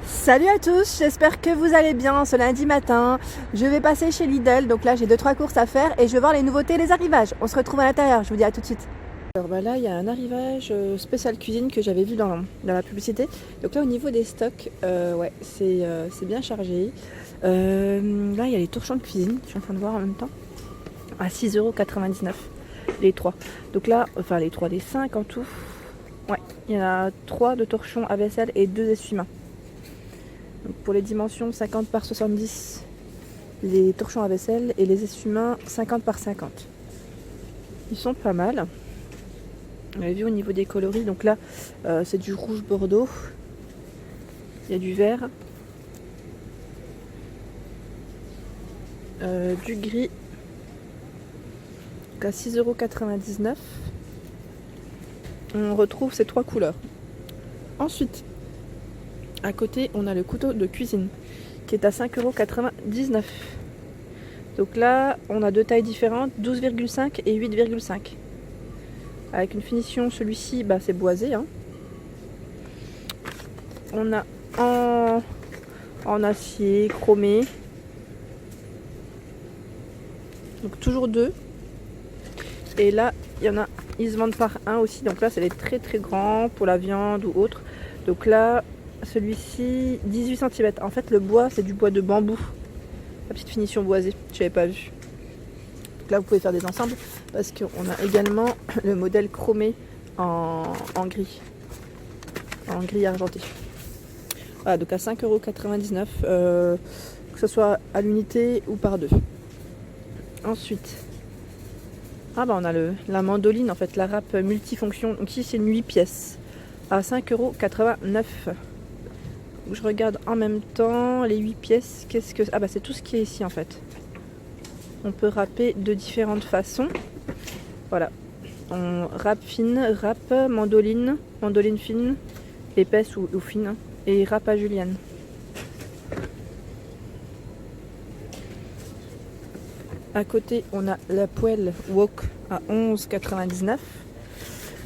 Salut à tous, j'espère que vous allez bien ce lundi matin. Je vais passer chez Lidl, donc là j'ai 2-3 courses à faire et je vais voir les nouveautés, les arrivages. On se retrouve à l'intérieur, je vous dis à tout de suite. Alors là il y a un arrivage spécial cuisine que j'avais vu dans la publicité. Donc là au niveau des stocks, ouais c'est bien chargé. Là il y a les torchons de cuisine, je suis en train de voir en même temps, à 6,99€ les 3. Donc là, enfin les 3 des 5 en tout. Ouais, il y en a 3 de torchons à vaisselle et 2 essuie-mains. Donc pour les dimensions 50 par 70 les torchons à vaisselle et les essuie-mains 50 par 50. Ils sont pas mal. On avait vu au niveau des coloris, donc là c'est du rouge bordeaux, il y a du vert, du gris, donc à 6,99€. On retrouve ces 3 couleurs. Ensuite, à côté, on a le couteau de cuisine qui est à 5,99€. Donc là, on a 2 tailles différentes, 12,5 et 8,5. Avec une finition, celui-ci, c'est boisé. Hein. On a en acier chromé. Donc toujours 2. Et là, il y en a, ils se vendent par 1 aussi. Donc là, c'est les très très grands pour la viande ou autre. Donc là, celui-ci, 18 cm. En fait, le bois, c'est du bois de bambou. La petite finition boisée, je n'avais pas vu. Donc là, vous pouvez faire des ensembles parce qu'on a également le modèle chromé en gris. En gris argenté. Voilà, donc à 5,99€, que ce soit à l'unité ou par 2. Ensuite, on a la mandoline, en fait, la râpe multifonction. Donc ici, c'est une 8 pièces à 5,89€. Je regarde en même temps les 8 pièces. Qu'est-ce que... c'est tout ce qui est ici en fait. On peut râper de différentes façons. Voilà. On râpe fine, râpe mandoline, mandoline fine, épaisse ou fine, et râpe à julienne. À côté, on a la poêle wok à 11,99€.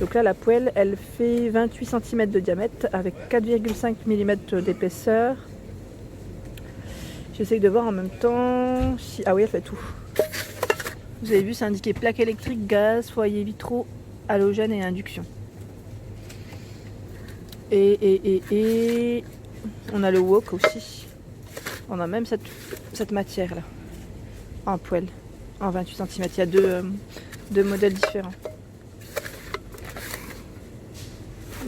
Donc là, la poêle, elle fait 28 cm de diamètre avec 4,5 mm d'épaisseur. J'essaye de voir en même temps si... Ah oui, elle fait tout. Vous avez vu, c'est indiqué plaque électrique, gaz, foyer vitraux, halogène et induction. Et on a le wok aussi. On a même cette matière là, en poêle, en 28 cm. Il y a deux modèles différents.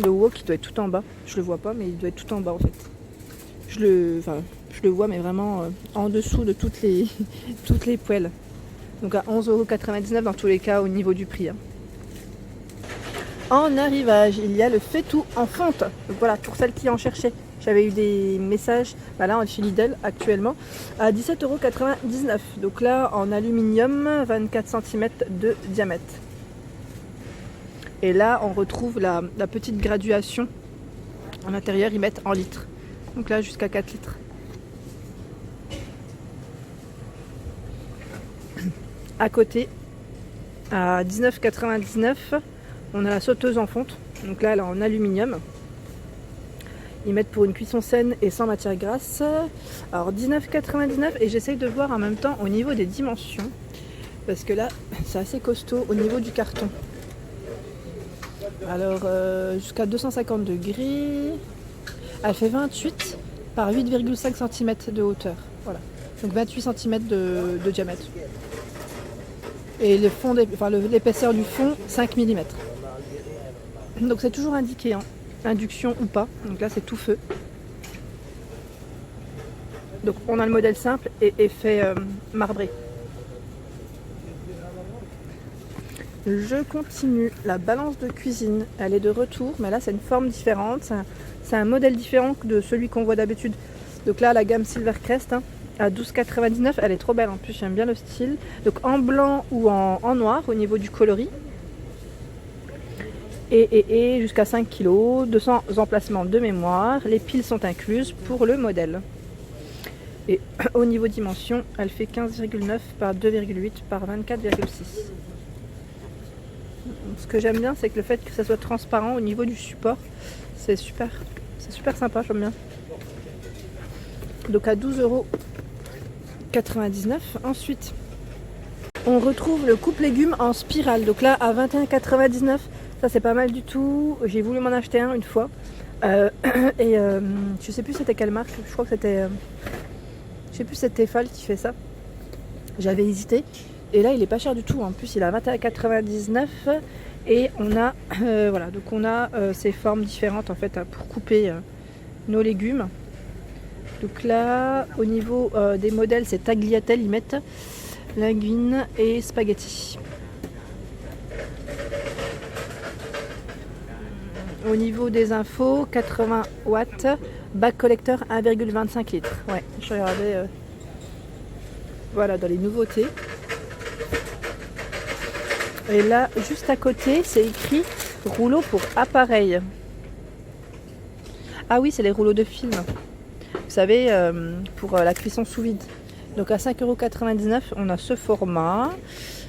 Le wok il doit être tout en bas, je le vois pas mais il doit être tout en bas en fait. Je le vois mais vraiment en dessous de toutes les poêles. Donc à 11,99€ dans tous les cas au niveau du prix. Hein. En arrivage, il y a le fait-tout en fonte. Donc voilà, pour celles qui en cherchaient. J'avais eu des messages, là on est chez Lidl actuellement, à 17,99€. Donc là en aluminium, 24 cm de diamètre. Et là, on retrouve la petite graduation. En intérieur, ils mettent en litres. Donc là, jusqu'à 4 litres. À côté, à 19,99€, on a la sauteuse en fonte. Donc là, elle est en aluminium. Ils mettent pour une cuisson saine et sans matière grasse. Alors 19,99€ et j'essaye de voir en même temps au niveau des dimensions. Parce que là, c'est assez costaud au niveau du carton. Alors jusqu'à 250 degrés, elle fait 28 par 8,5 cm de hauteur. Voilà, donc 28 cm de diamètre. Et le fond, l'épaisseur du fond, 5 mm. Donc c'est toujours indiqué, hein, induction ou pas. Donc là c'est tout feu. Donc on a le modèle simple et effet marbré. Je continue, la balance de cuisine, elle est de retour, mais là c'est une forme différente, c'est un modèle différent de celui qu'on voit d'habitude. Donc là la gamme Silvercrest, hein, à 12,99€, elle est trop belle en plus, j'aime bien le style. Donc en blanc ou en noir au niveau du coloris. Et jusqu'à 5 kg, 200 emplacements de mémoire, les piles sont incluses pour le modèle. Et au niveau dimension, elle fait 15,9 par 2,8 par 24,6. Ce que j'aime bien, c'est que le fait que ça soit transparent au niveau du support, c'est super sympa, j'aime bien. Donc à 12,99 €. Ensuite, on retrouve le coupe légumes en spirale. Donc là à 21,99 €. Ça c'est pas mal du tout. J'ai voulu m'en acheter un une fois. Je sais plus c'était quelle marque. Je crois que c'était... je sais plus c'était Tefal qui fait ça. J'avais hésité. Et là il est pas cher du tout. En plus il est à 21,99 €. Et on a voilà, donc on a ces formes différentes en fait pour couper nos légumes. Donc là au niveau des modèles c'est tagliatelle, ils mettent linguine et spaghetti. Au niveau des infos, 80 watts, bac collecteur 1,25 litres. Ouais, je regardais voilà dans les nouveautés. Et là, juste à côté, c'est écrit rouleau pour appareil. Ah oui, c'est les rouleaux de film. Vous savez, pour la cuisson sous vide. Donc à 5,99 €, on a ce format.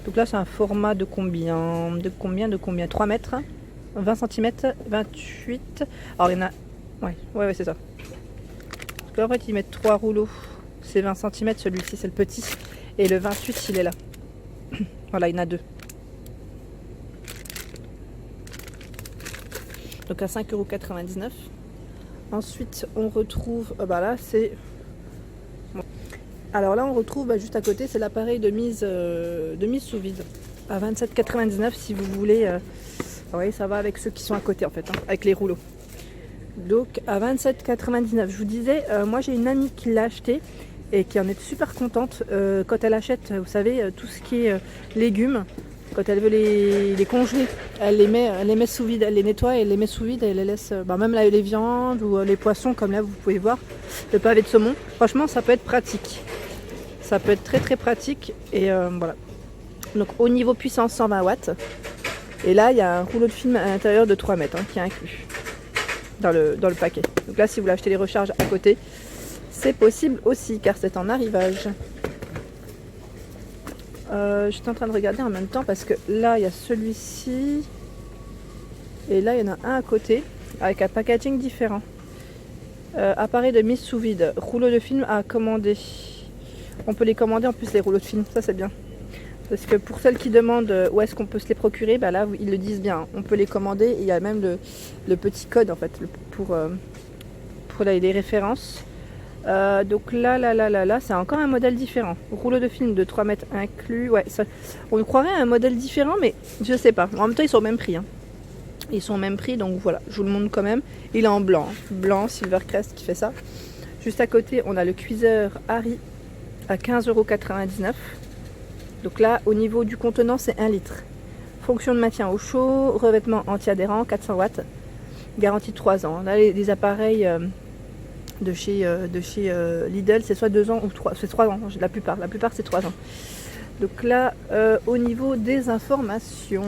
Donc là, c'est un format de combien? De combien? 3 mètres, 20 cm, 28. Alors il y en a... Ouais, c'est ça. Donc là, en fait, ils mettent 3 rouleaux. C'est 20 cm, celui-ci, c'est le petit. Et le 28, il est là. Voilà, il y en a 2. Donc à 5,99 €. Ensuite, on retrouve... là, c'est... Alors là, on retrouve juste à côté, c'est l'appareil de mise sous vide. À 27,99 € si vous voulez... oui, ça va avec ceux qui sont à côté en fait, avec les rouleaux. Donc à 27,99 €. Je vous disais, moi j'ai une amie qui l'a acheté et qui en est super contente. Quand elle achète, vous savez, tout ce qui est légumes, quand elle veut les congeler, elle les met sous vide, elle les nettoie et elle les met sous vide et elle les laisse, même là, les viandes ou les poissons, comme là vous pouvez voir, le pavé de saumon. Franchement, ça peut être pratique. Ça peut être très très pratique et voilà. Donc au niveau puissance 120 watts. Et là, il y a un rouleau de film à l'intérieur de 3 mètres qui est inclus dans le paquet. Donc là, si vous voulez acheter les recharges à côté, c'est possible aussi car c'est en arrivage. J'étais en train de regarder en même temps parce que là, il y a celui-ci. Et là, il y en a un à côté avec un packaging différent. Appareil de mise sous vide. Rouleau de film à commander. On peut les commander en plus les rouleaux de film. Ça, c'est bien. Parce que pour celles qui demandent où est-ce qu'on peut se les procurer, là ils le disent bien, on peut les commander et il y a même le petit code en fait pour les références. Donc là, c'est encore un modèle différent. Rouleau de film de 3 mètres inclus. Ouais, ça, on croirait un modèle différent, mais je sais pas. En même temps, ils sont au même prix. Ils sont au même prix, donc voilà, je vous le montre quand même. Il est en blanc, blanc Silvercrest qui fait ça. Juste à côté, on a le cuiseur Harry à 15,99 €. Donc là, au niveau du contenant, c'est 1 litre. Fonction de maintien au chaud, revêtement anti-adhérent, 400 watts, garantie de 3 ans. Là, les appareils de chez Lidl, c'est soit 2 ans ou 3, c'est 3 ans, la plupart c'est 3 ans. Donc là, au niveau des informations,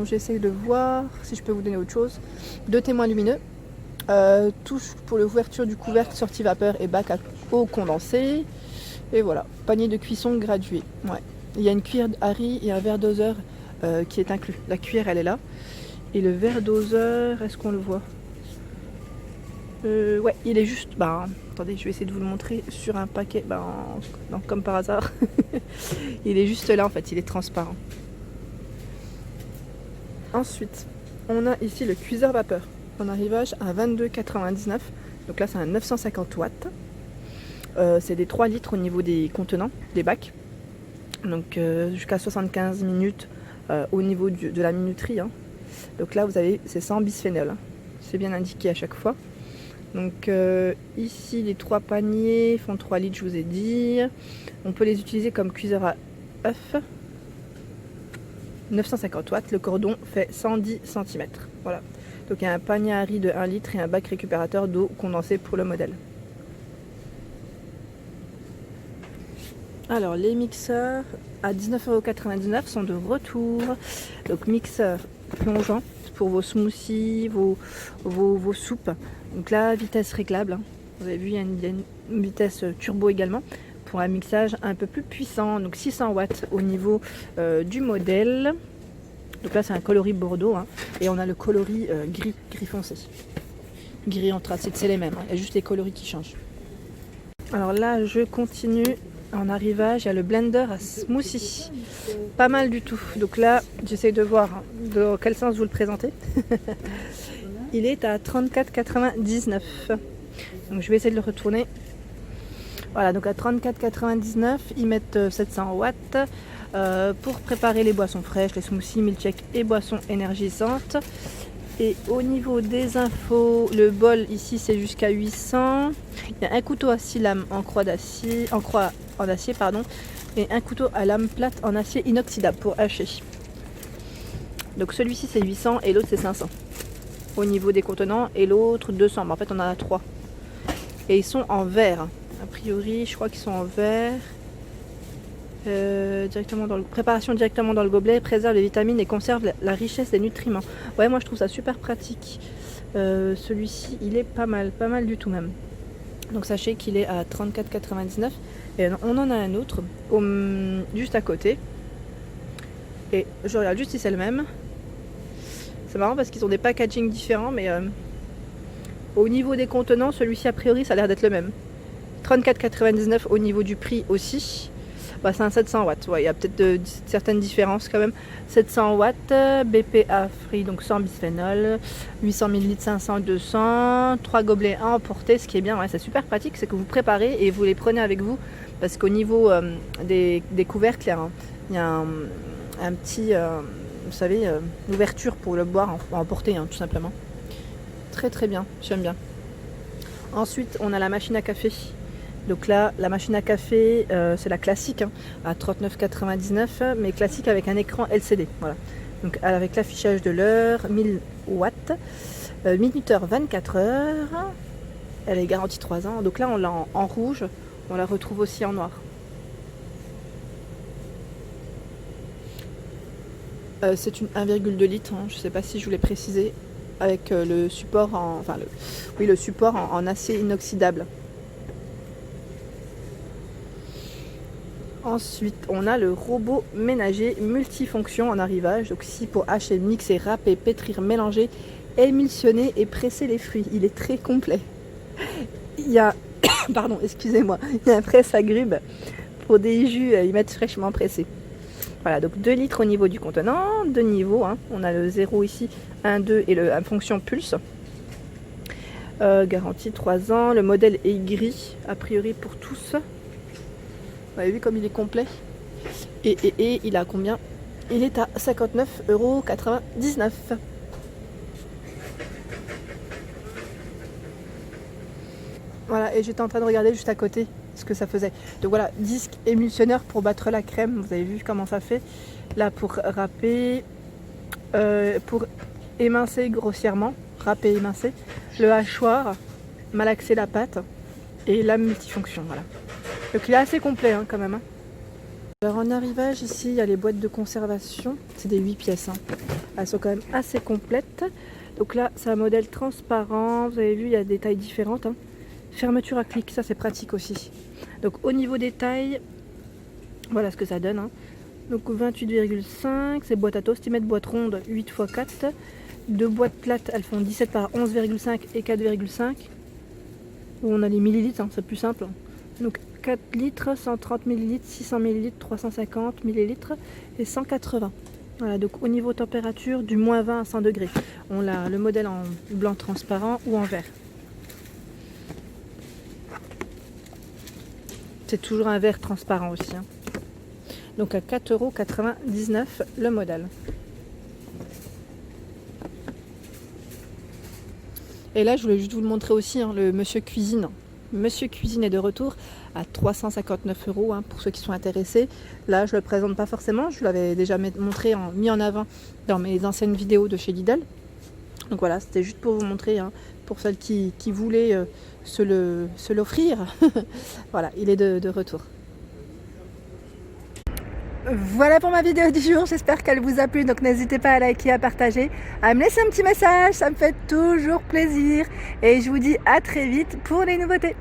j'essaie de voir si je peux vous donner autre chose. 2 témoins lumineux, touche pour l'ouverture du couvercle, sortie vapeur et bac à eau condensée. Et voilà, panier de cuisson gradué. Ouais. Il y a une cuillère Harry et un verre doseur qui est inclus. La cuillère, elle est là. Et le verre doseur, est-ce qu'on le voit? Ouais, il est juste... attendez, je vais essayer de vous le montrer sur un paquet. Non, comme par hasard. Il est juste là, en fait. Il est transparent. Ensuite, on a ici le cuiseur vapeur. En arrivage à 22,99 €. Donc là, c'est un 950 watts. C'est des 3 litres au niveau des contenants, des bacs. Donc jusqu'à 75 minutes au niveau de la minuterie. Donc là, vous avez, c'est sans bisphénol. C'est bien indiqué à chaque fois. Donc ici, les 3 paniers font 3 litres, je vous ai dit. On peut les utiliser comme cuiseur à œufs. 950 watts. Le cordon fait 110 cm. Voilà. Donc il y a un panier Harry de 1 litre et un bac récupérateur d'eau condensée pour le modèle. Alors les mixeurs à 19,99 € sont de retour. Donc mixeur plongeant pour vos smoothies, vos soupes. Donc là, vitesse réglable. Vous avez vu, il y a une vitesse turbo également pour un mixage un peu plus puissant. Donc 600 watts au niveau du modèle. Donc là, c'est un coloris bordeaux. Et on a le coloris gris foncé. Gris anthracite, c'est les mêmes. Il y a juste les coloris qui changent. Alors là, je continue. En arrivage, il y a le blender à smoothie. Pas mal du tout. Donc là, j'essaye de voir dans quel sens vous le présentez. Il est à 34,99. Donc je vais essayer de le retourner. Voilà, donc à 34,99, ils mettent 700 watts pour préparer les boissons fraîches, les smoothies, milkshakes et boissons énergisantes. Et au niveau des infos, le bol ici c'est jusqu'à 800. Il y a un couteau à 6 lames en croix en acier, et un couteau à lame plate en acier inoxydable pour hacher. Donc celui-ci c'est 800 et l'autre c'est 500 au niveau des contenants, et l'autre 200. Mais en fait on en a 3 et ils sont en verre. A priori je crois qu'ils sont en verre. Préparation directement dans le gobelet, préserve les vitamines et conserve la richesse des nutriments. Ouais, moi je trouve ça super pratique. Celui-ci il est pas mal du tout même. Donc sachez qu'il est à 34,99 et on en a un autre juste à côté. Et je regarde juste si c'est le même. C'est marrant parce qu'ils ont des packaging différents, mais au niveau des contenants, celui-ci a priori ça a l'air d'être le même. 34,99 au niveau du prix aussi. Bah, c'est un 700 watts, ouais, il y a peut-être certaines différences quand même. 700 watts, BPA free, donc sans bisphénol, 800 ml, 500, 200, 3 gobelets à emporter. Ce qui est bien, ouais, c'est super pratique, c'est que vous préparez et vous les prenez avec vous. Parce qu'au niveau des couvercles, il y a un petit, vous savez, une ouverture pour le boire, à emporter, tout simplement. Très très bien, j'aime bien. Ensuite, on a la machine à café. Donc là, la machine à café, c'est la classique, à 39,99, mais classique avec un écran LCD. Voilà. Donc avec l'affichage de l'heure, 1000 watts, minuteur 24 heures. Elle est garantie 3 ans. Donc là, on l'a en rouge, on la retrouve aussi en noir. C'est une 1,2 litres, je ne sais pas si je vous l'ai précisé, avec le support le support en acier inoxydable. Ensuite, on a le robot ménager multifonction en arrivage. Donc ici pour hacher, mixer, râper, pétrir, mélanger, émulsionner et presser les fruits. Il est très complet. Il y a, pardon, excusez-moi, il y a un presse-agrumes pour des jus à y mettre fraîchement pressés. Voilà, donc 2 litres au niveau du contenant, 2 niveaux. On a le 0 ici, 1, 2 et la fonction pulse. Garantie 3 ans. Le modèle est gris, a priori pour tous. Vous avez vu comme il est complet. Et il a combien? Il est à 59,99 €. Voilà, et j'étais en train de regarder juste à côté ce que ça faisait. Donc voilà, disque émulsionneur pour battre la crème. Vous avez vu comment ça fait. Là pour râper, pour émincer grossièrement, râper, émincer. Le hachoir, malaxer la pâte et la multifonction. Voilà. Donc il est assez complet quand même. Alors en arrivage ici il y a les boîtes de conservation, c'est des 8 pièces. Elles sont quand même assez complètes. Donc là c'est un modèle transparent, vous avez vu il y a des tailles différentes. Fermeture à clic, ça c'est pratique aussi. Donc au niveau des tailles, voilà ce que ça donne. Donc 28,5, c'est boîte à toast, ils mettent boîte ronde 8 x 4. Deux boîtes plates, elles font 17 par 11,5 et 4,5. Où on a les millilitres, c'est plus simple. Donc 4 litres, 130 ml, 600 ml, 350 ml et 180. Voilà, donc au niveau température, du moins 20 à 100 degrés. On a le modèle en blanc transparent ou en vert. C'est toujours un vert transparent aussi. Donc à 4,99 € le modèle. Et là, je voulais juste vous le montrer aussi, le Monsieur Cuisine. Monsieur Cuisine est de retour à 359 € pour ceux qui sont intéressés. Là, je ne le présente pas forcément, je vous l'avais déjà montré, mis en avant dans mes anciennes vidéos de chez Lidl. Donc voilà, c'était juste pour vous montrer, pour celles qui voulaient se l'offrir. Voilà, il est de retour. Voilà pour ma vidéo du jour, j'espère qu'elle vous a plu, donc n'hésitez pas à liker, à partager, à me laisser un petit message, ça me fait toujours plaisir. Et je vous dis à très vite pour les nouveautés.